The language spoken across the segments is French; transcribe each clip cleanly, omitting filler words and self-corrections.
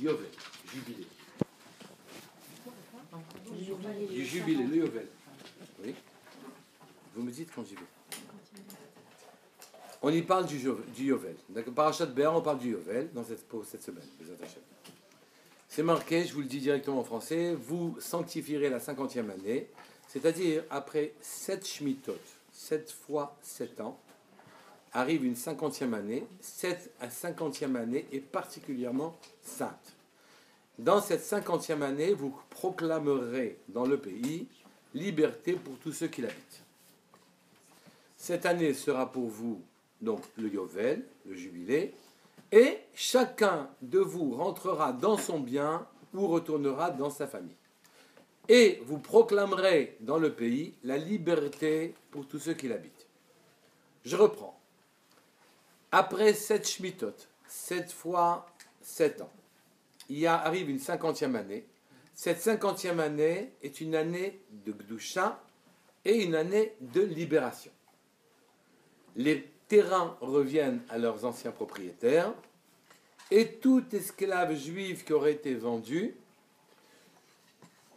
Yovel, jubilé. Du jubilé, le Yovel. Oui. Vous me dites quand j'y vais. On y parle du Yovel. D'accord. Parachat Béar, on parle du Yovel pour cette semaine. C'est marqué, je vous le dis directement en français, vous sanctifierez la 50e année, c'est-à-dire après 7 Shmitot, 7 fois 7 ans, arrive une 50e année. Cette 50e année est particulièrement sainte. Dans cette 50e année, vous proclamerez dans le pays liberté pour tous ceux qui l'habitent. Cette année sera pour vous donc le Yovel, le jubilé, et chacun de vous rentrera dans son bien ou retournera dans sa famille. Et vous proclamerez dans le pays la liberté pour tous ceux qui l'habitent. Je reprends. Après 7 Shmitot, 7 fois 7 ans, arrive une 50e année. Cette 50e année est une année de Gdusha et une année de libération. Les terrains reviennent à leurs anciens propriétaires et tout esclave juif qui aurait été vendu,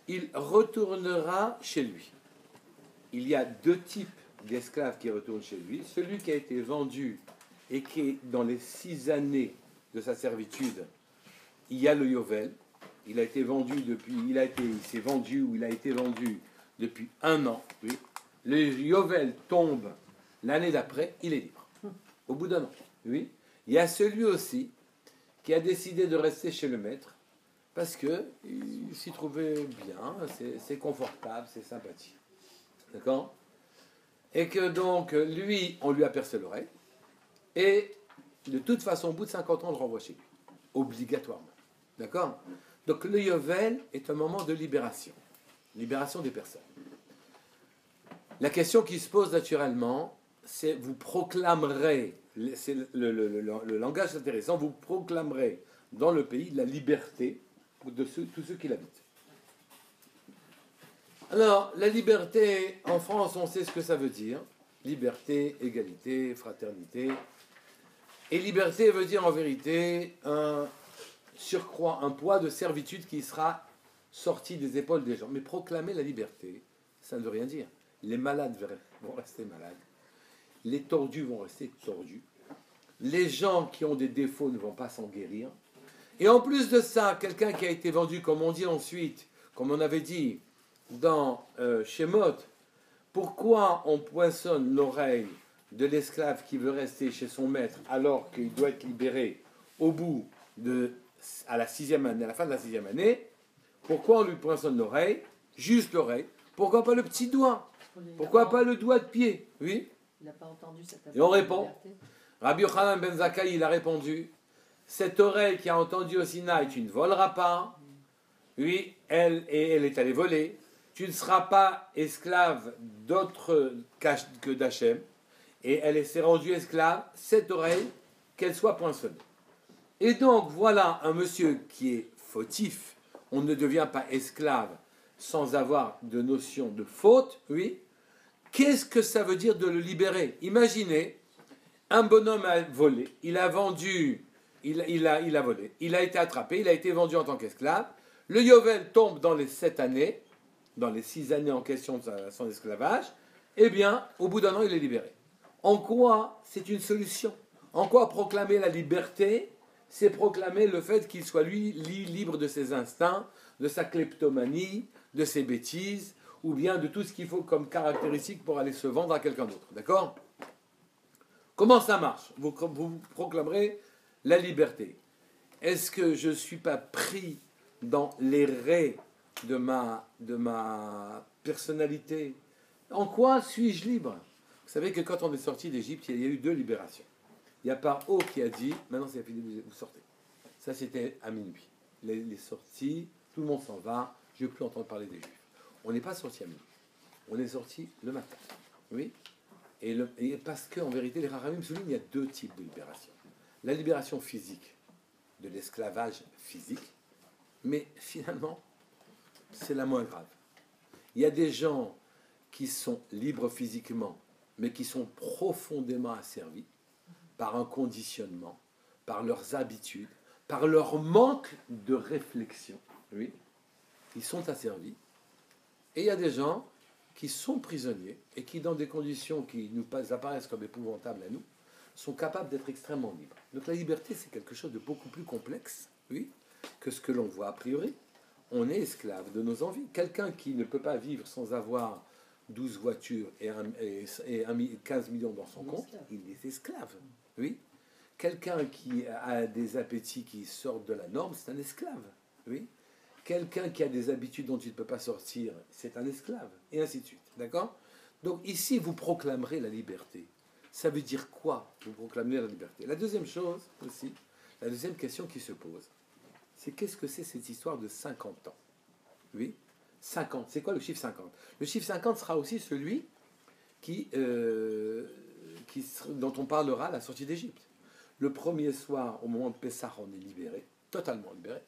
il retournera chez lui. Il y a 2 types d'esclaves qui retournent chez lui. Celui qui a été vendu et qui est dans les 6 années de sa servitude, il y a le Yovel. Il a été vendu il s'est vendu ou il a été vendu depuis 1 an. Oui. Le Yovel tombe l'année d'après, il est libre. Au bout d'1 an. Oui. Il y a celui aussi qui a décidé de rester chez le maître parce qu'il s'y trouvait bien, c'est confortable, c'est sympathique. D'accord? Et que donc, lui, on lui a percé l'oreille. Et de toute façon, au bout de 50 ans, on le renvoie chez lui. Obligatoirement. D'accord? Donc le Yovel est un moment de libération. Libération des personnes. La question qui se pose naturellement, c'est vous proclamerez, c'est le langage intéressant, vous proclamerez dans le pays la liberté de tous ceux qui l'habitent. Alors, la liberté, en France, on sait ce que ça veut dire. Liberté, égalité, fraternité. Et liberté veut dire en vérité un surcroît, un poids de servitude qui sera sorti des épaules des gens. Mais proclamer la liberté, ça ne veut rien dire. Les malades vont rester malades. Les tordus vont rester tordus. Les gens qui ont des défauts ne vont pas s'en guérir. Et en plus de ça, quelqu'un qui a été vendu, comme on dit ensuite, comme on avait dit dans Shemot, pourquoi on poinçonne l'oreille de l'esclave qui veut rester chez son maître alors qu'il doit être libéré à la fin de la 6e année? Pourquoi on lui poinçonne l'oreille? Juste l'oreille. Pourquoi pas le petit doigt? Pourquoi pas le doigt de pied? Oui. Il n'a pas entendu cette. Et on répond. Rabbi Yochanan ben Zakkai, il a répondu, cette oreille qui a entendu au Sinaï, tu ne voleras pas. Oui, elle est allée voler. Tu ne seras pas esclave d'autre que d'Hachem. Et elle s'est rendue esclave, cette oreille, qu'elle soit poinçonnée. Et donc, voilà un monsieur qui est fautif. On ne devient pas esclave sans avoir de notion de faute, oui. Qu'est-ce que ça veut dire de le libérer? Imaginez, un bonhomme a volé, il a vendu, il a volé, il a été attrapé, il a été vendu en tant qu'esclave. Le Yovel tombe dans les 7 années, dans les 6 années en question de son esclavage. Eh bien, au bout d'1 an, il est libéré. En quoi c'est une solution? En quoi proclamer la liberté? C'est proclamer le fait qu'il soit lui libre de ses instincts, de sa kleptomanie, de ses bêtises, ou bien de tout ce qu'il faut comme caractéristique pour aller se vendre à quelqu'un d'autre. D'accord? Comment ça marche? Vous proclamerez la liberté. Est-ce que je ne suis pas pris dans les raies de ma personnalité? En quoi suis-je libre? Vous savez que quand on est sorti d'Égypte, il y a eu 2 libérations. Il y a Paro qui a dit, maintenant c'est fini, vous sortez. Ça c'était à minuit. Les sorties, tout le monde s'en va, je ne veux plus entendre parler des Juifs. On n'est pas sorti à minuit. On est sorti le matin. Oui. Et parce qu'en vérité, les Rachamim soulignent qu'il y a 2 types de libération. La libération physique, de l'esclavage physique, mais finalement, c'est la moins grave. Il y a des gens qui sont libres physiquement, mais qui sont profondément asservis par un conditionnement, par leurs habitudes, par leur manque de réflexion, oui, ils sont asservis. Et il y a des gens qui sont prisonniers et qui, dans des conditions qui nous apparaissent comme épouvantables à nous, sont capables d'être extrêmement libres. Donc la liberté, c'est quelque chose de beaucoup plus complexe, oui, que ce que l'on voit a priori. On est esclave de nos envies. Quelqu'un qui ne peut pas vivre sans avoir 12 voitures et 15 millions dans son compte, il est esclave, oui. Quelqu'un qui a des appétits qui sortent de la norme, c'est un esclave, oui. Quelqu'un qui a des habitudes dont il ne peut pas sortir, c'est un esclave, et ainsi de suite, d'accord? Donc ici, vous proclamerez la liberté. Ça veut dire quoi, vous proclamer la liberté? La deuxième chose aussi, la deuxième question qui se pose, c'est qu'est-ce que c'est cette histoire de 50 ans? Oui, 50, c'est quoi le chiffre 50? Le chiffre 50 sera aussi celui dont on parlera à la sortie d'Égypte. Le premier soir, au moment de Pessah, on est libéré, totalement libéré.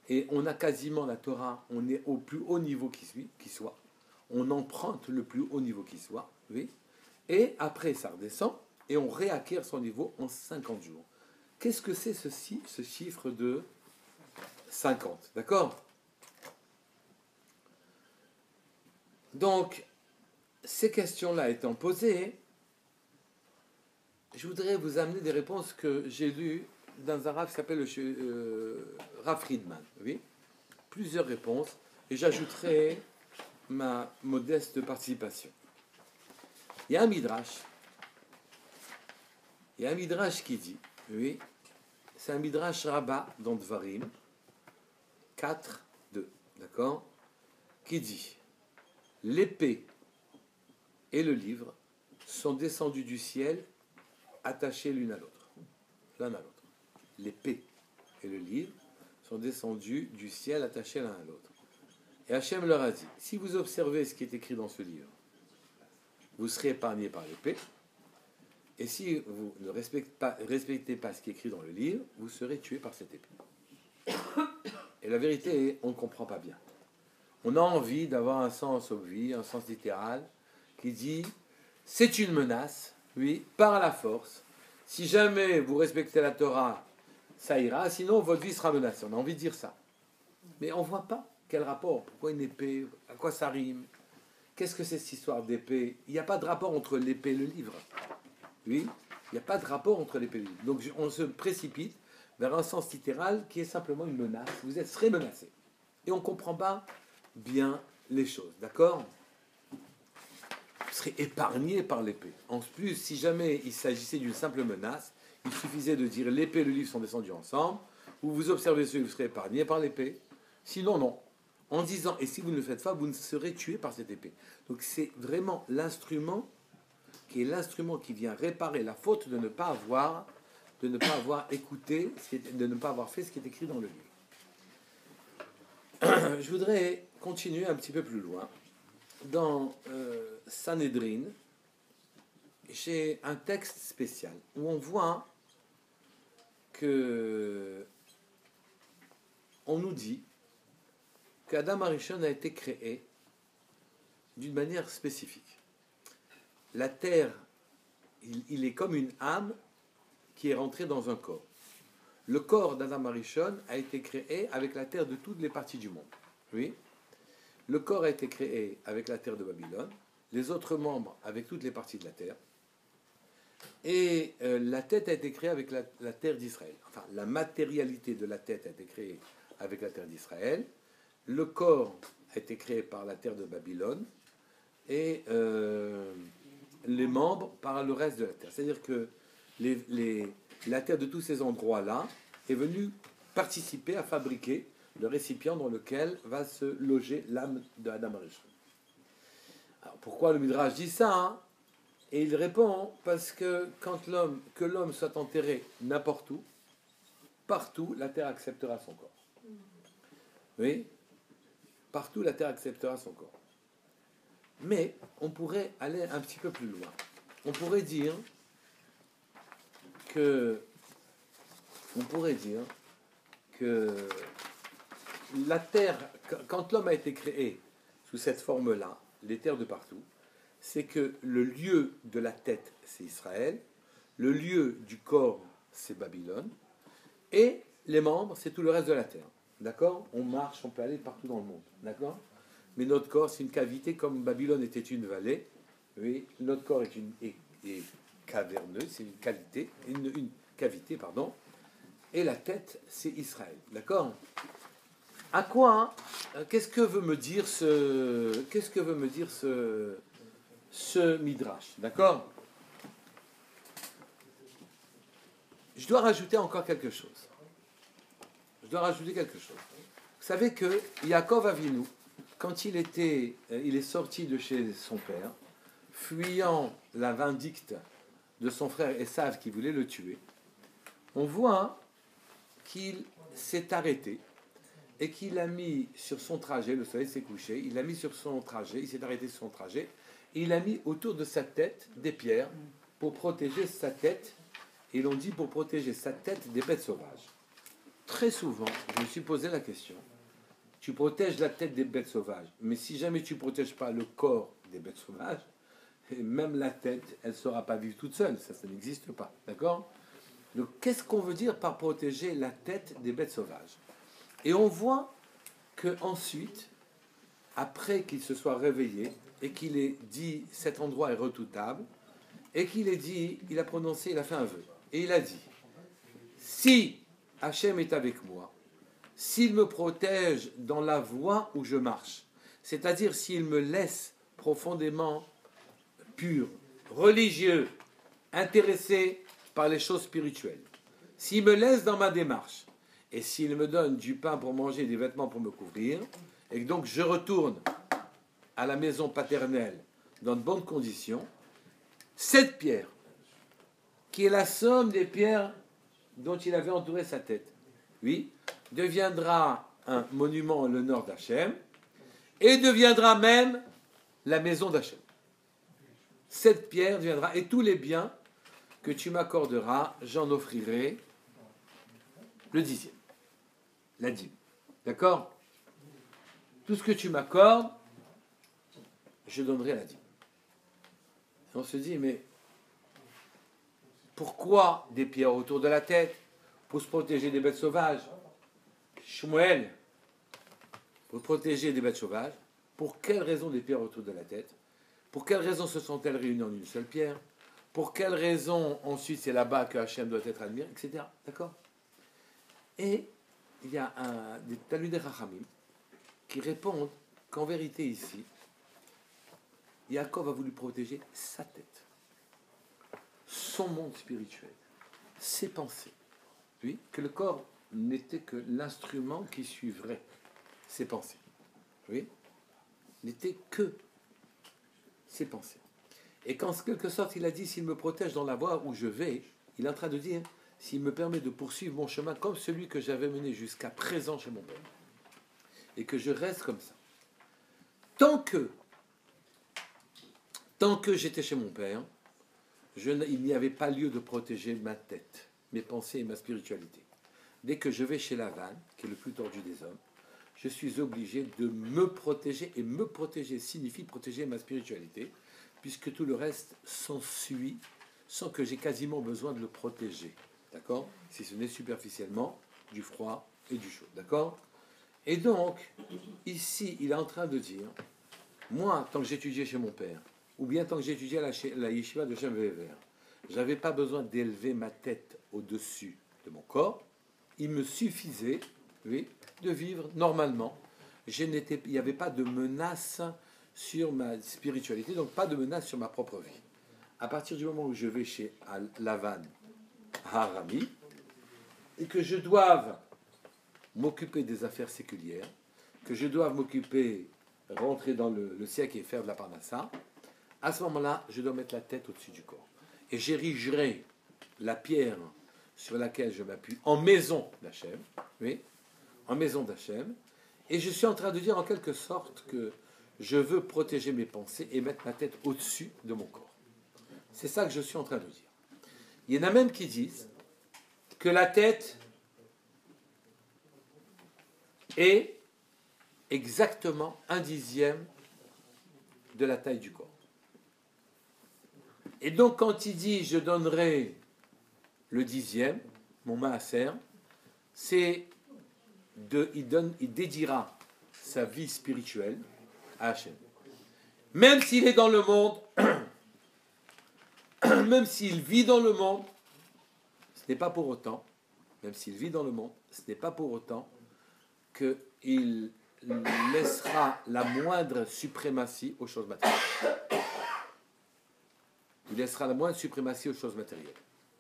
Et on a quasiment la Torah, on est au plus haut niveau qui soit. On emprunte le plus haut niveau qui soit, oui. Et après, ça redescend, et on réacquiert son niveau en 50 jours. Qu'est-ce que c'est ce chiffre de 50? D'accord? Donc, ces questions-là étant posées, je voudrais vous amener des réponses que j'ai lues dans un Rav qui s'appelle Rav Friedman. Oui, plusieurs réponses, et j'ajouterai ma modeste participation. Il y a un midrash. Il y a un midrash qui dit, oui, c'est un midrash rabbin dans Dvarim 4, 2, d'accord, qui dit, l'épée et le livre sont descendus du ciel, attachés l'un à l'autre. L'épée et le livre sont descendus du ciel, attachés l'un à l'autre. Et Hachem leur a dit, si vous observez ce qui est écrit dans ce livre, vous serez épargnés par l'épée, et si vous ne respectez pas ce qui est écrit dans le livre, vous serez tués par cette épée. Et la vérité est, on ne comprend pas bien. On a envie d'avoir un sens obvi, un sens littéral, qui dit, c'est une menace, oui, par la force. Si jamais vous respectez la Torah, ça ira, sinon votre vie sera menacée. On a envie de dire ça. Mais on ne voit pas quel rapport, pourquoi une épée, à quoi ça rime, qu'est-ce que c'est cette histoire d'épée? Il n'y a pas de rapport entre l'épée et le livre. Oui, il n'y a pas de rapport entre l'épée et le livre. Donc on se précipite vers un sens littéral qui est simplement une menace. Vous serez menacé. Et on ne comprend pas bien les choses, d'accord? Vous serez épargné par l'épée. En plus, si jamais il s'agissait d'une simple menace, il suffisait de dire l'épée et le livre sont descendus ensemble, ou vous observez ceux, vous serez épargné par l'épée. Sinon, non. En disant, et si vous ne le faites pas, vous ne serez tué par cette épée. Donc c'est vraiment l'instrument qui vient réparer la faute de ne pas avoir écouté, de ne pas avoir fait ce qui est écrit dans le livre. Je voudrais continuer un petit peu plus loin. Dans Sanhedrin, j'ai un texte spécial où on voit que on nous dit qu'Adam Arishon a été créé d'une manière spécifique. La terre, il est comme une âme qui est rentrée dans un corps. Le corps d'Adam Arishon a été créé avec la terre de toutes les parties du monde. Oui. Le corps a été créé avec la terre de Babylone, les autres membres avec toutes les parties de la terre, et la tête a été créée avec la terre d'Israël. Enfin, la matérialité de la tête a été créée avec la terre d'Israël, le corps a été créé par la terre de Babylone, et les membres par le reste de la terre. C'est-à-dire que la terre de tous ces endroits-là est venue participer à fabriquer le récipient dans lequel va se loger l'âme d'Adam Arishon. Alors pourquoi le Midrash dit ça, hein? Et il répond parce que que l'homme soit enterré n'importe où, partout la terre acceptera son corps. Oui, partout la terre acceptera son corps. Mais on pourrait aller un petit peu plus loin. On pourrait dire que la terre, quand l'homme a été créé sous cette forme-là, les terres de partout, c'est que le lieu de la tête, c'est Israël, le lieu du corps, c'est Babylone, et les membres, c'est tout le reste de la terre. D'accord? On marche, on peut aller partout dans le monde. D'accord? Mais notre corps, c'est une cavité, comme Babylone était une vallée. Oui, notre corps est caverneux, c'est une cavité, une cavité, pardon. Et la tête, c'est Israël. D'accord? À quoi, qu'est-ce que veut me dire ce midrash? D'accord? Je dois rajouter encore quelque chose. Vous savez que Yaakov Avinu, quand il est sorti de chez son père, fuyant la vindicte de son frère Esav qui voulait le tuer, on voit qu'il s'est arrêté et qu'il a mis sur son trajet, le soleil s'est couché, il a mis sur son trajet, il s'est arrêté sur son trajet, et il a mis autour de sa tête des pierres pour protéger sa tête, et l'on dit pour protéger sa tête des bêtes sauvages. Très souvent, je me suis posé la question, tu protèges la tête des bêtes sauvages, mais si jamais tu ne protèges pas le corps des bêtes sauvages, et même la tête, elle ne saura pas vivre toute seule, ça n'existe pas, d'accord? Donc, qu'est-ce qu'on veut dire par protéger la tête des bêtes sauvages? Et on voit qu'ensuite, après qu'il se soit réveillé, et qu'il ait dit, cet endroit est redoutable, et qu'il ait dit, il a prononcé, il a fait un vœu, et il a dit, si Hachem est avec moi, s'il me protège dans la voie où je marche, c'est-à-dire s'il me laisse profondément pur, religieux, intéressé par les choses spirituelles, s'il me laisse dans ma démarche, et s'il me donne du pain pour manger et des vêtements pour me couvrir, et que donc je retourne à la maison paternelle dans de bonnes conditions, cette pierre, qui est la somme des pierres dont il avait entouré sa tête, oui, deviendra un monument en l'honneur d'Hachem, et deviendra même la maison d'Hachem. Cette pierre deviendra, et tous les biens que tu m'accorderas, j'en offrirai le 10e, la dîme. D'accord? Tout ce que tu m'accordes, je donnerai la dîme. Et on se dit, mais pourquoi des pierres autour de la tête? Pour se protéger des bêtes sauvages. Shmuel, pour protéger des bêtes sauvages. Pour quelle raison des pierres autour de la tête? Pour quelle raison se sont-elles réunies en une seule pierre? Pour quelle raison ensuite c'est là-bas que Hachem doit être admiré, etc. D'accord? Et il y a des Talmidei Chachamim qui répondent qu'en vérité ici, Yaakov a voulu protéger sa tête, son monde spirituel, ses pensées. Oui, que le corps n'était que l'instrument qui suivrait ses pensées. Oui, n'était que ses pensées. Et qu'en quelque sorte, il a dit, s'il me protège dans la voie où je vais, il est en train de dire, s'il me permet de poursuivre mon chemin comme celui que j'avais mené jusqu'à présent chez mon père, et que je reste comme ça. Tant que j'étais chez mon père, il n'y avait pas lieu de protéger ma tête, mes pensées et ma spiritualité. Dès que je vais chez Lavan, qui est le plus tordu des hommes, je suis obligé de me protéger, et me protéger signifie protéger ma spiritualité, puisque tout le reste s'ensuit sans que j'ai quasiment besoin de le protéger. D'accord? Si ce n'est superficiellement du froid et du chaud. D'accord? Et donc, ici, il est en train de dire, moi, tant que j'étudiais chez mon père, ou bien tant que j'étudiais à la yeshiva de Shem Ve'ever, je n'avais pas besoin d'élever ma tête au-dessus de mon corps. Il me suffisait, oui, de vivre normalement. Il n'y avait pas de menace sur ma spiritualité, donc pas de menace sur ma propre vie. À partir du moment où je vais chez Lavan, à Harami, et que je doive m'occuper des affaires séculières, que je dois m'occuper, rentrer dans le siècle et faire de la parnassa, à ce moment-là, je dois mettre la tête au-dessus du corps. Et j'érigerai la pierre sur laquelle je m'appuie en maison d'Hachem, oui, en maison d'Hachem, et je suis en train de dire en quelque sorte que je veux protéger mes pensées et mettre ma tête au-dessus de mon corps. C'est ça que je suis en train de dire. Il y en a même qui disent que la tête est exactement 1/10 de la taille du corps. Et donc quand il dit je donnerai le 10e, mon maaser, il dédiera sa vie spirituelle à Hachem. Même s'il est dans le monde, même s'il vit dans le monde, ce n'est pas pour autant, même s'il vit dans le monde, ce n'est pas pour autant qu'il laissera la moindre suprématie aux choses matérielles. Il laissera la moindre suprématie aux choses matérielles.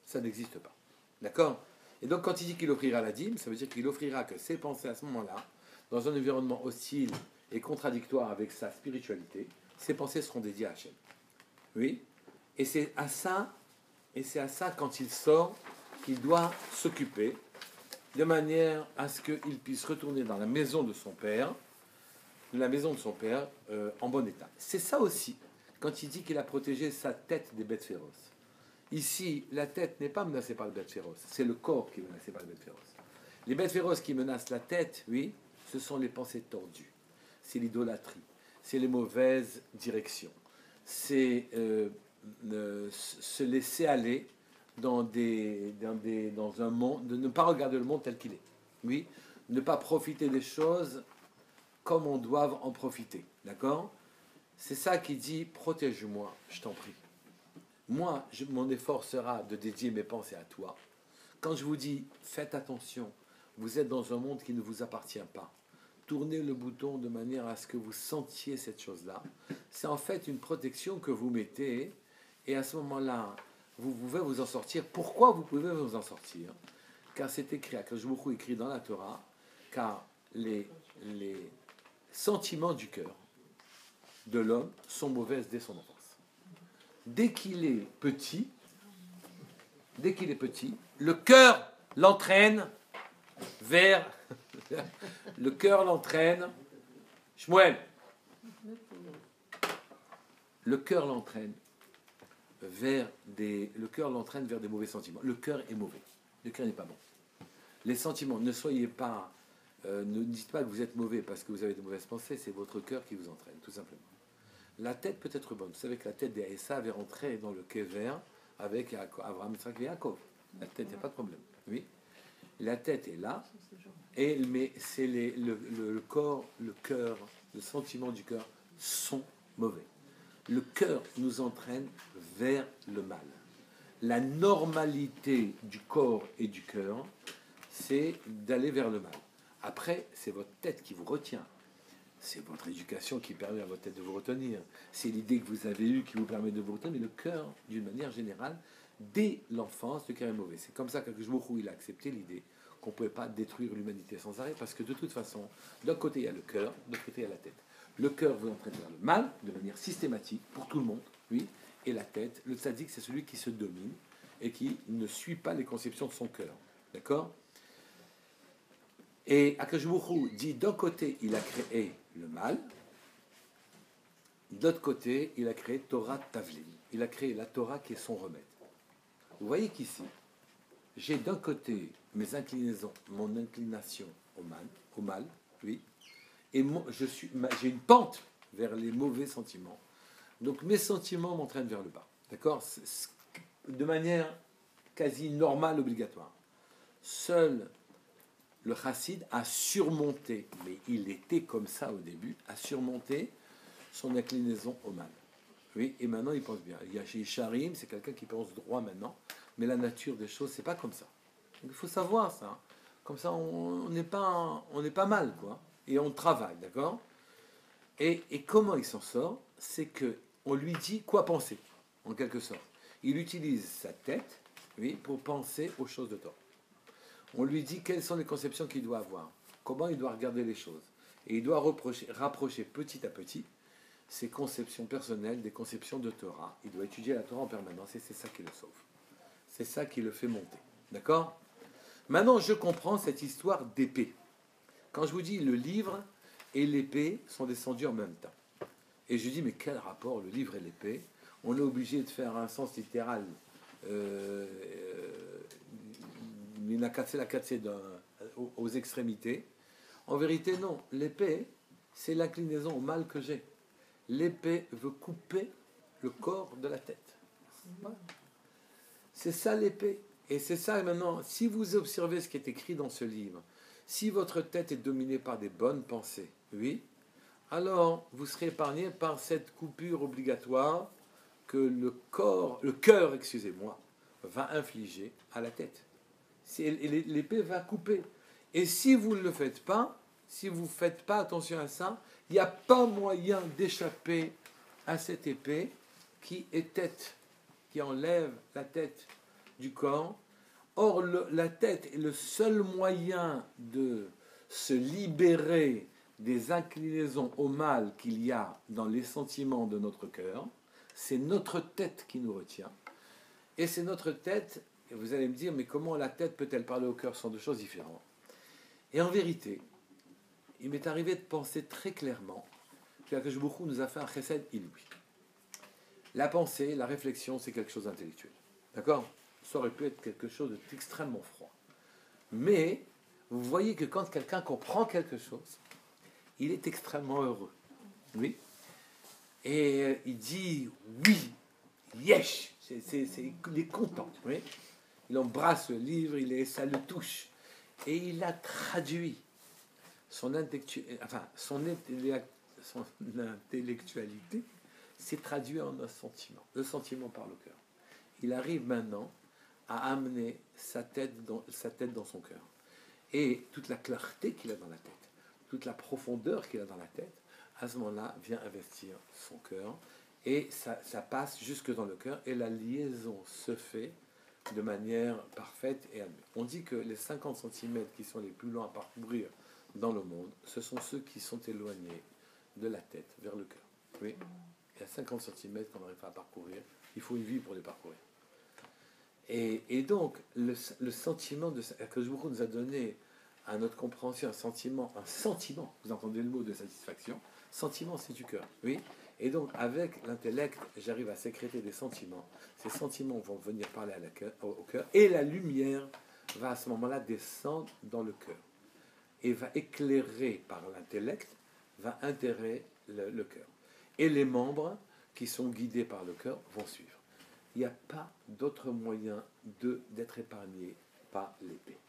Ça n'existe pas. D'accord? Et donc, quand il dit qu'il offrira la dîme, ça veut dire qu'il offrira que ses pensées à ce moment-là, dans un environnement hostile et contradictoire avec sa spiritualité, ses pensées seront dédiées à Hachem. Oui? Et c'est à ça, quand il sort, qu'il doit s'occuper, de manière à ce qu'il puisse retourner dans la maison de son père, en bon état. C'est ça aussi, quand il dit qu'il a protégé sa tête des bêtes féroces. Ici, la tête n'est pas menacée par les bêtes féroces, c'est le corps qui est menacé par les bêtes féroces. Les bêtes féroces qui menacent la tête, oui, ce sont les pensées tordues, c'est l'idolâtrie, c'est les mauvaises directions, c'est se laisser aller dans un monde, de ne pas regarder le monde tel qu'il est, oui, ne pas profiter des choses comme on doit en profiter, d'accord? C'est ça qui dit, protège-moi, je t'en prie. Moi, mon effort sera de dédier mes pensées à toi. Quand je vous dis, faites attention, vous êtes dans un monde qui ne vous appartient pas. Tournez le bouton de manière à ce que vous sentiez cette chose-là. C'est en fait une protection que vous mettez, et à ce moment-là, vous pouvez vous en sortir. Pourquoi vous pouvez vous en sortir? Car c'est écrit, Akadosh Baruch Hu écrit dans la Torah, car les sentiments du cœur de l'homme sont mauvaises dès son enfance. Dès qu'il est petit, le cœur l'entraîne vers Shmuel. Le cœur l'entraîne vers des mauvais sentiments. Le cœur est mauvais. Le cœur n'est pas bon. Les sentiments, ne soyez pas, ne dites pas que vous êtes mauvais parce que vous avez de mauvaises pensées, c'est votre cœur qui vous entraîne, tout simplement. La tête peut être bonne. Vous savez que la tête d'Esav avait rentré dans le Kever avec Abraham, Yitzhak et Yaakov. La tête, il n'y a pas de problème. Oui. La tête est là, mais c'est le corps, le cœur, le sentiment du cœur sont mauvais. Le cœur nous entraîne vers le mal. La normalité du corps et du cœur, c'est d'aller vers le mal. Après, c'est votre tête qui vous retient. C'est votre éducation qui permet à votre tête de vous retenir. C'est l'idée que vous avez eue qui vous permet de vous retenir. Mais le cœur, d'une manière générale, dès l'enfance, le cœur est mauvais. C'est comme ça qu'Akadosh Baruch Hu, il a accepté l'idée qu'on ne pouvait pas détruire l'humanité sans arrêt, parce que de toute façon, d'un côté il y a le cœur, de l'autre côté il y a la tête. Le cœur vous entraîne vers le mal, de manière systématique, pour tout le monde, oui, et la tête, le tzaddik, c'est celui qui se domine et qui ne suit pas les conceptions de son cœur. D'accord? Et Akadosh Baruch Hu dit, d'un côté, il a créé le mal, de l'autre côté, il a créé Torah Tavlin. Il a créé la Torah qui est son remède. Vous voyez qu'ici, j'ai d'un côté mes inclinaisons, mon inclination au mal, oui, et j'ai une pente vers les mauvais sentiments. Donc mes sentiments m'entraînent vers le bas. D'accord? De manière quasi normale, obligatoire. Seul le chassid a surmonté, mais il était comme ça au début, a surmonté son inclinaison au mal. Oui, et maintenant il pense bien. Il y a chez Sharim, c'est quelqu'un qui pense droit maintenant, mais la nature des choses, c'est pas comme ça. Donc, il faut savoir ça. Comme ça, on n'est pas mal, quoi. Et on travaille, d'accord? Et comment il s'en sort? C'est que on lui dit quoi penser, en quelque sorte. Il utilise sa tête, oui, pour penser aux choses de Torah. On lui dit quelles sont les conceptions qu'il doit avoir, comment il doit regarder les choses. Et il doit rapprocher petit à petit ses conceptions personnelles des conceptions de Torah. Il doit étudier la Torah en permanence et c'est ça qui le sauve. C'est ça qui le fait monter. D'accord? Maintenant, je comprends cette histoire d'épée. Quand je vous dis le livre et l'épée sont descendus en même temps. Et je dis, mais quel rapport le livre et l'épée? On est obligé de faire un sens littéral. Il a cassé la cassée aux extrémités. En vérité, non. L'épée, c'est l'inclinaison au mal que j'ai. L'épée veut couper le corps de la tête. C'est ça l'épée. Et c'est ça maintenant, si vous observez ce qui est écrit dans ce livre, si votre tête est dominée par des bonnes pensées, oui, alors vous serez épargné par cette coupure obligatoire que le cœur, excusez-moi, va infliger à la tête. L'épée va couper. Et si vous ne le faites pas, si vous ne faites pas attention à ça, il n'y a pas moyen d'échapper à cette épée qui est tête, qui enlève la tête du corps. Or, la tête est le seul moyen de se libérer des inclinaisons au mal qu'il y a dans les sentiments de notre cœur. C'est notre tête qui nous retient. Et c'est notre tête, et vous allez me dire, mais comment la tête peut-elle parler au cœur? Ce sont deux choses différentes. Et en vérité, il m'est arrivé de penser très clairement que Akadosh Baruch Hu nous a fait un chesed inouï. La pensée, la réflexion, c'est quelque chose d'intellectuel. D'accord? Ça aurait pu être quelque chose d'extrêmement froid. Mais, vous voyez que quand quelqu'un comprend quelque chose, il est extrêmement heureux. Oui. Et il dit oui, yesh, il est content. Oui. Il embrasse le livre, ça le touche. Et il a traduit son intellectualité, s'est traduit en un sentiment. Le sentiment par le cœur. Il arrive maintenant à amener sa tête dans son cœur. Et toute la clarté qu'il a dans la tête, toute la profondeur qu'il a dans la tête, à ce moment-là, vient investir son cœur. Et ça passe jusque dans le cœur. Et la liaison se fait de manière parfaite et admise. On dit que les 50 cm qui sont les plus longs à parcourir dans le monde, ce sont ceux qui sont éloignés de la tête vers le cœur. Oui. Il y a 50 cm qu'on n'arrive pas à parcourir. Il faut une vie pour les parcourir. Et donc, le sentiment que je nous a donné à notre compréhension, un sentiment, vous entendez le mot de satisfaction, sentiment c'est du cœur, oui. Et donc, avec l'intellect, j'arrive à sécréter des sentiments. Ces sentiments vont venir parler au cœur, et la lumière va à ce moment-là descendre dans le cœur, et va éclairer par l'intellect, va intégrer le cœur. Et les membres qui sont guidés par le cœur vont suivre. Il n'y a pas d'autre moyen d'être épargné par l'épée.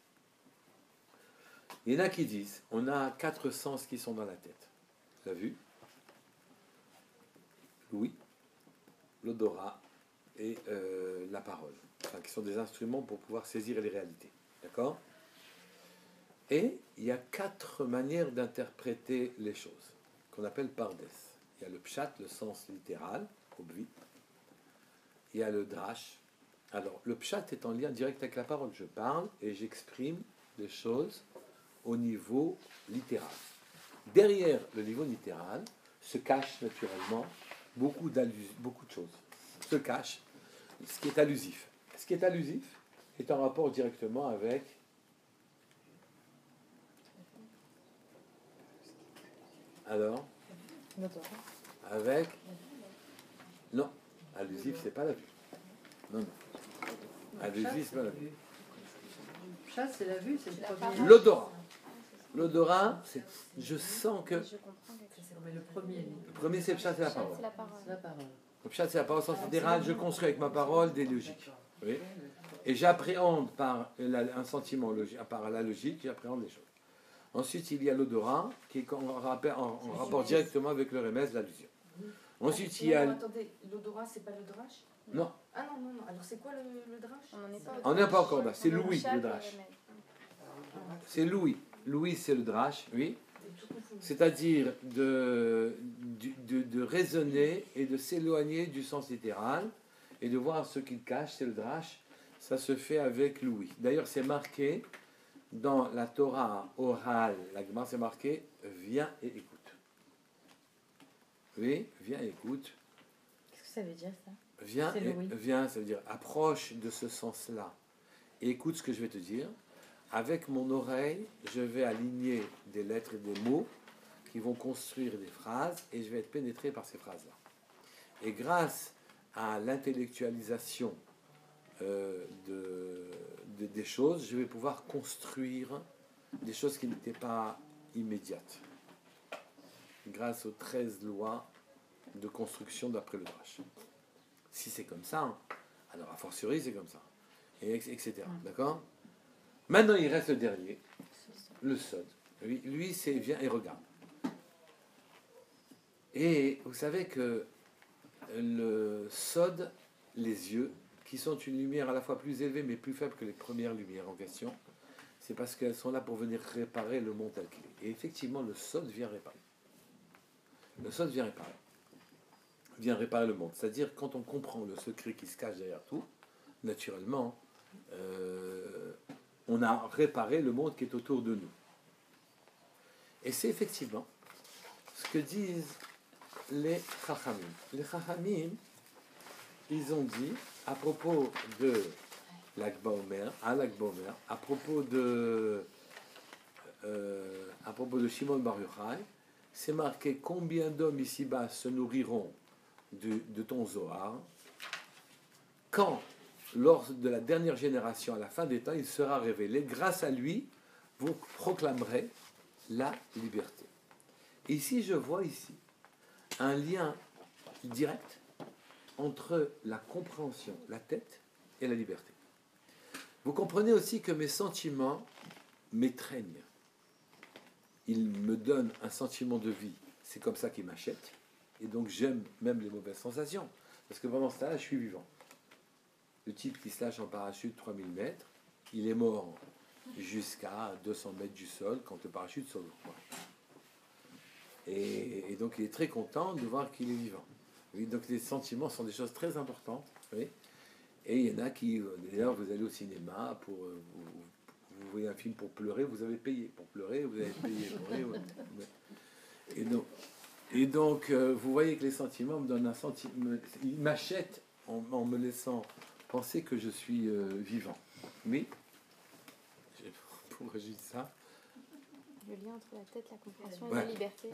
Il y en a qui disent, on a 4 sens qui sont dans la tête. La vue, l'ouïe, l'odorat et la parole. Enfin, qui sont des instruments pour pouvoir saisir les réalités. D'accord? Et il y a 4 manières d'interpréter les choses, qu'on appelle pardes. Il y a le pshat, le sens littéral, obvi. Il y a le drash. Alors, le pshat est en lien direct avec la parole. Je parle et j'exprime des choses au niveau littéral. Derrière le niveau littéral se cache naturellement beaucoup de choses. Se cache ce qui est allusif. Ce qui est allusif est en rapport directement avec avec non, allusif c'est pas la vue. Non. Allusif c'est pas la vue. Chat, c'est la vue, c'est le premier. L'odorat, c'est je sens que. Mais le premier C'est le pshat, c'est la parole. C'est la parole. Le pshat, c'est la parole. Au sens littéral, je construis avec ma parole des logiques. Oui. Et j'appréhende par un sentiment logique, par la logique, j'appréhende les choses. Ensuite, il y a l'odorat, qui est en rapport directement avec le remez, l'allusion. Ensuite, il y a. Attendez, l'odorat, c'est pas le drash? Non. Ah non. Alors, c'est quoi le drash? On n'est pas encore là. C'est l'ouïe, le drash. C'est l'ouïe. L'ouïe, c'est le drash, oui. C'est-à-dire de raisonner et de s'éloigner du sens littéral et de voir ce qu'il cache, c'est le drash. Ça se fait avec l'ouïe. D'ailleurs, c'est marqué dans la Torah orale. La Gemara, c'est marqué viens et écoute. Oui, viens et écoute. Qu'est-ce que ça veut dire ça? Viens, ça veut dire approche de ce sens-là et écoute ce que je vais te dire. Avec mon oreille, je vais aligner des lettres et des mots qui vont construire des phrases et je vais être pénétré par ces phrases-là. Et grâce à l'intellectualisation des choses, je vais pouvoir construire des choses qui n'étaient pas immédiates. Grâce aux 13 lois de construction d'après le Drash. Si c'est comme ça, alors a fortiori c'est comme ça. etc. D'accord? Maintenant, il reste le dernier, le sod. Lui c'est viens et regarde. Et vous savez que le sod, les yeux, qui sont une lumière à la fois plus élevée mais plus faible que les premières lumières en question, c'est parce qu'elles sont là pour venir réparer le monde tel qu'il est. Et effectivement, le sod vient réparer. Le sod vient réparer le monde. C'est-à-dire, quand on comprend le secret qui se cache derrière tout, naturellement, on a réparé le monde qui est autour de nous. Et c'est effectivement ce que disent les Chachamim. Les Chachamim, ils ont dit, à propos de l'Ag Baomer, à propos de Shimon Bar Yochai, c'est marqué combien d'hommes ici-bas se nourriront de ton Zohar quand, lors de la dernière génération, à la fin des temps, il sera révélé. Grâce à lui, vous proclamerez la liberté. Et ici, je vois ici un lien direct entre la compréhension, la tête et la liberté. Vous comprenez aussi que mes sentiments m'étreignent. Ils me donnent un sentiment de vie. C'est comme ça qu'ils m'achètent. Et donc j'aime même les mauvaises sensations. Parce que pendant ce temps-là, je suis vivant. Le type qui se lâche en parachute 3000 mètres, il est mort jusqu'à 200 mètres du sol quand le parachute saute. Et donc il est très content de voir qu'il est vivant. Oui, donc les sentiments sont des choses très importantes. Oui. Et il y en a qui, d'ailleurs, vous allez au cinéma, vous voyez un film pour pleurer, vous avez payé. Pour pleurer, vous avez payé. Et donc, vous voyez que les sentiments me donnent un sentiment, ils m'achètent en me laissant penser que je suis vivant. Oui. Pourquoi je dis ça? Le lien entre la tête, la compréhension et Ouais. la liberté.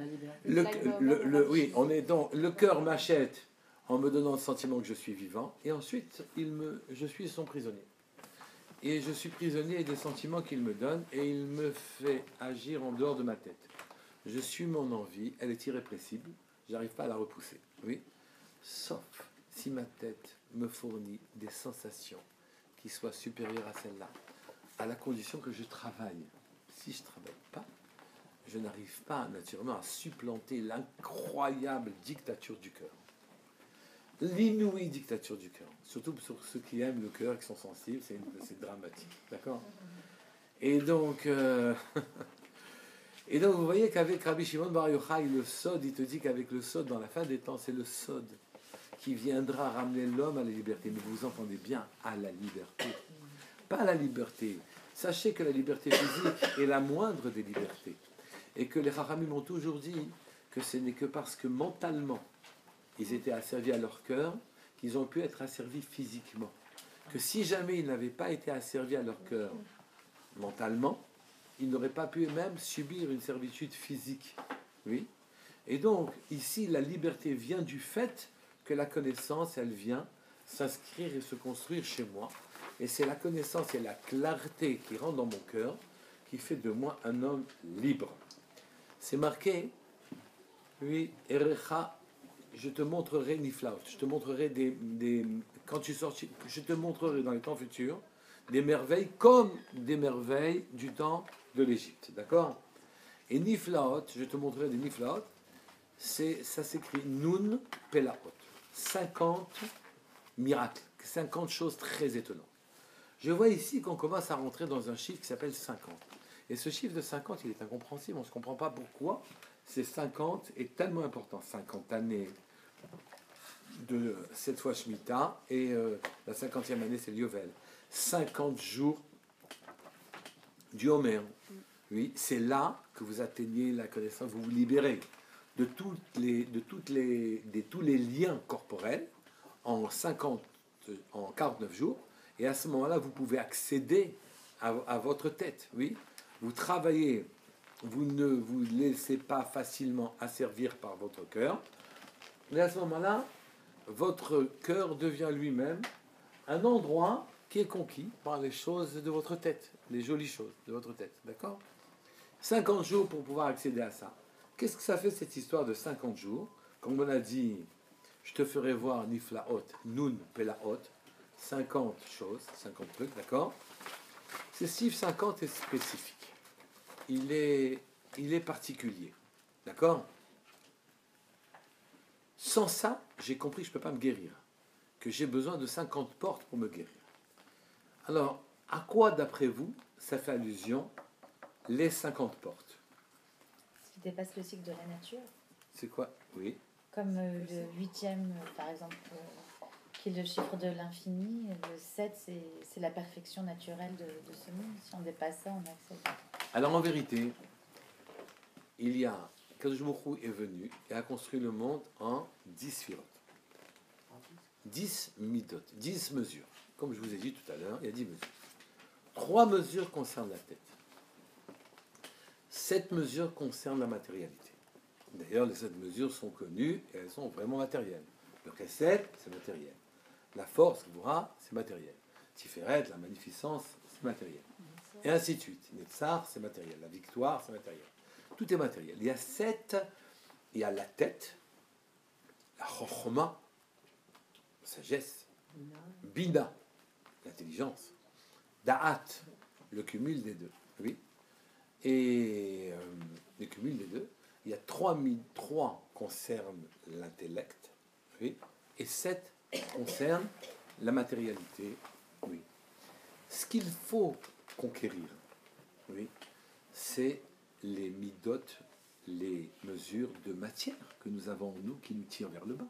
Oui, on est dans le cœur m'achète en me donnant le sentiment que je suis vivant, et ensuite je suis son prisonnier. Et je suis prisonnier des sentiments qu'il me donne, et il me fait agir en dehors de ma tête. Je suis mon envie, elle est irrépressible, j'arrive pas à la repousser. Oui, sauf si ma tête me fournit des sensations qui soient supérieures à celles-là, à la condition que je travaille. Si je travaille pas, je n'arrive pas naturellement à supplanter l'incroyable dictature du cœur. L'inouïe dictature du cœur. Surtout pour ceux qui aiment le cœur et qui sont sensibles, c'est dramatique. D'accord? Et donc, vous voyez qu'avec Rabbi Shimon Bar Yochai, le sod, il te dit qu'avec le sod, dans la fin des temps, c'est le sod qui viendra ramener l'homme à la liberté. Mais vous entendez bien, à la liberté. Pas à la liberté. Sachez que la liberté physique est la moindre des libertés. Et que les Chachamim m'ont toujours dit que ce n'est que parce que mentalement, ils étaient asservis à leur cœur, qu'ils ont pu être asservis physiquement. Que si jamais ils n'avaient pas été asservis à leur cœur mentalement, ils n'auraient pas pu même subir une servitude physique. Oui. Et donc, ici, la liberté vient du fait que la connaissance, elle vient s'inscrire et se construire chez moi. Et c'est la connaissance et la clarté qui rentrent dans mon cœur qui fait de moi un homme libre. C'est marqué, oui, Erecha, je te montrerai Niflaot, je te montrerai quand tu sortis, je te montrerai dans les temps futurs des merveilles comme des merveilles du temps de l'Égypte, d'accord? Et Niflaot, je te montrerai des Niflaot, ça s'écrit Nun Pelaot, 50 miracles, 50 choses très étonnantes. Je vois ici qu'on commence à rentrer dans un chiffre qui s'appelle 50. Et ce chiffre de 50, il est incompréhensible, on ne se comprend pas pourquoi ces 50 est tellement important. 50 années de cette fois Shemitah, et la 50e année, c'est Yovel. 50 jours du Homer. Oui, c'est là que vous atteignez la connaissance, vous vous libérez de tous les liens corporels en 49 jours, et à ce moment-là, vous pouvez accéder à votre tête. Oui, vous travaillez, vous ne vous laissez pas facilement asservir par votre cœur, et à ce moment-là, votre cœur devient lui-même un endroit qui est conquis par les choses de votre tête, les jolies choses de votre tête, d'accord? 50 jours pour pouvoir accéder à ça. Qu'est-ce que ça fait cette histoire de 50 jours? Comme on a dit, je te ferai voir Niflaot, Nun Pelaot, 50 choses, 50 trucs, d'accord? Ce chiffre 50 est spécifique. Il est particulier. D'accord? Sans ça, j'ai compris que je ne peux pas me guérir. Que j'ai besoin de 50 portes pour me guérir. Alors, à quoi, d'après vous, ça fait allusion, les 50 portes? Ce qui dépasse le cycle de la nature. C'est quoi? Oui. Comme le 8e, par exemple, qui est le chiffre de l'infini. Le 7, c'est la perfection naturelle de ce monde. Si on dépasse ça, on accède. Alors, en vérité, il y a... Kadosh Baruch Hu est venu et a construit le monde en 10 sphirotes. 10 midot, 10 mesures. Comme je vous ai dit tout à l'heure, il y a 10 mesures. 3 mesures concernent la tête. 7 mesures concernent la matérialité. D'ailleurs, les 7 mesures sont connues et elles sont vraiment matérielles. Le Chesed, c'est matériel. La force, Gvura, c'est matériel. Tiferet, la magnificence, c'est matériel. Et ainsi de suite. Netzar, c'est matériel. La victoire, c'est matériel. Tout est matériel. Il y a 7, il y a la tête, la chokhma, la sagesse, bina, l'intelligence, da'at, le cumul des deux. Oui. Et le cumul des deux, il y a 3 concernent l'intellect, oui, et 7 concernent la matérialité, oui. Ce qu'il faut conquérir, oui, c'est les midot, les mesures de matière que nous avons en nous qui nous tirent vers le bas.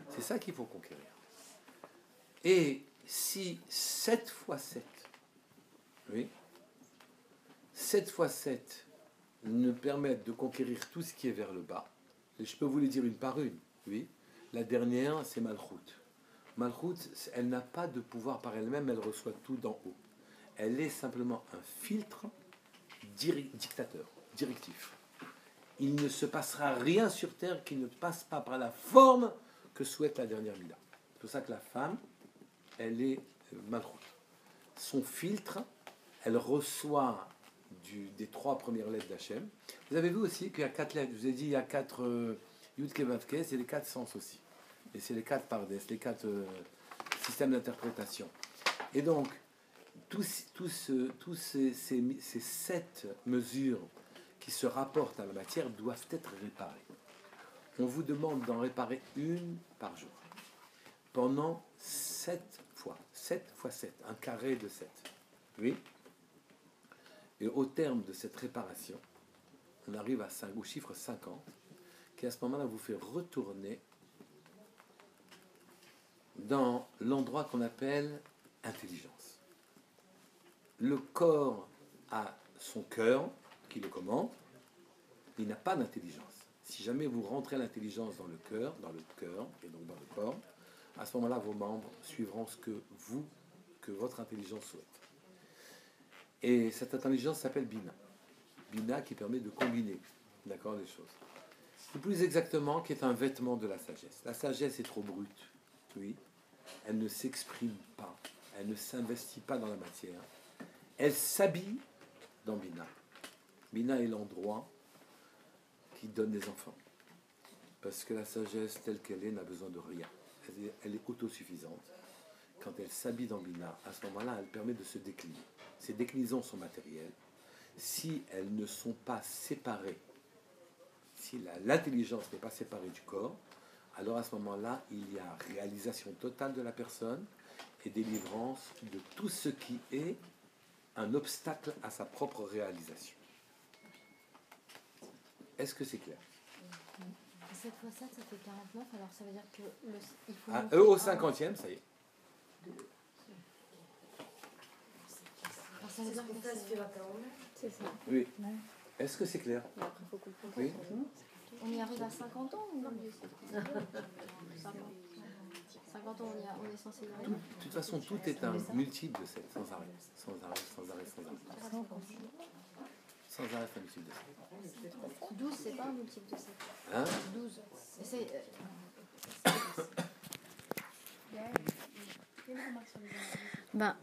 C'est ça qu'il faut conquérir. Et si 7 fois 7, oui, 7 fois 7 nous permettent de conquérir tout ce qui est vers le bas, et je peux vous les dire une par une, oui. La dernière, c'est Malchut. Malchut, elle n'a pas de pouvoir par elle-même, elle reçoit tout d'en haut. Elle est simplement un filtre dictateur, directif. Il ne se passera rien sur terre qui ne passe pas par la forme que souhaite la dernière Mida. C'est pour ça que la femme, elle est Malchut. Son filtre, elle reçoit des 3 premières lettres d'Hachem. Vous avez vu aussi qu'il y a 4 lettres. Je vous ai dit, il y a 4 Yud Kevavke, c'est les 4 sens aussi. Et c'est les 4 pardes, les 4 systèmes d'interprétation. Et donc, tous ces 7 mesures qui se rapportent à la matière doivent être réparées. On vous demande d'en réparer une par jour. Pendant 7 fois. 7 fois 7. Un carré de 7. Oui. Et au terme de cette réparation, on arrive au chiffre 50, qui à ce moment-là vous fait retourner dans l'endroit qu'on appelle intelligence. Le corps a son cœur qui le commande, il n'a pas d'intelligence. Si jamais vous rentrez l'intelligence dans le cœur et donc dans le corps, à ce moment-là, vos membres suivront ce que votre intelligence souhaite. Et cette intelligence s'appelle Bina. Bina qui permet de combiner, d'accord, les choses. Ou plus exactement, qui est un vêtement de la sagesse. La sagesse est trop brute, oui. Elle ne s'exprime pas, elle ne s'investit pas dans la matière. Elle s'habille dans Bina. Bina est l'endroit qui donne des enfants. Parce que la sagesse telle qu'elle est n'a besoin de rien. Elle est autosuffisante. Quand elle s'habille dans Bina, à ce moment-là, elle permet de se décliner. Ces déclinaisons sont matérielles. Si elles ne sont pas séparées, si l'intelligence n'est pas séparée du corps, alors à ce moment-là, il y a réalisation totale de la personne et délivrance de tout ce qui est un obstacle à sa propre réalisation. Est-ce que c'est clair? 7 fois 7, ça fait 49, alors ça veut dire que il faut... Au 50e, ça y est. Alors ça veut dire que C'est ça. Oui. Est-ce que c'est clair? Oui. on y arrive à 50 ans ou non? 50 ans, on est censé y arriver. De toute façon, tout est un multiple de 7, sans arrêt. Sans arrêt, sans arrêt, sans arrêt. Sans arrêt, c'est un multiple de 7. 12, c'est pas un multiple de 7. Hein? 12. Et c'est... Ben,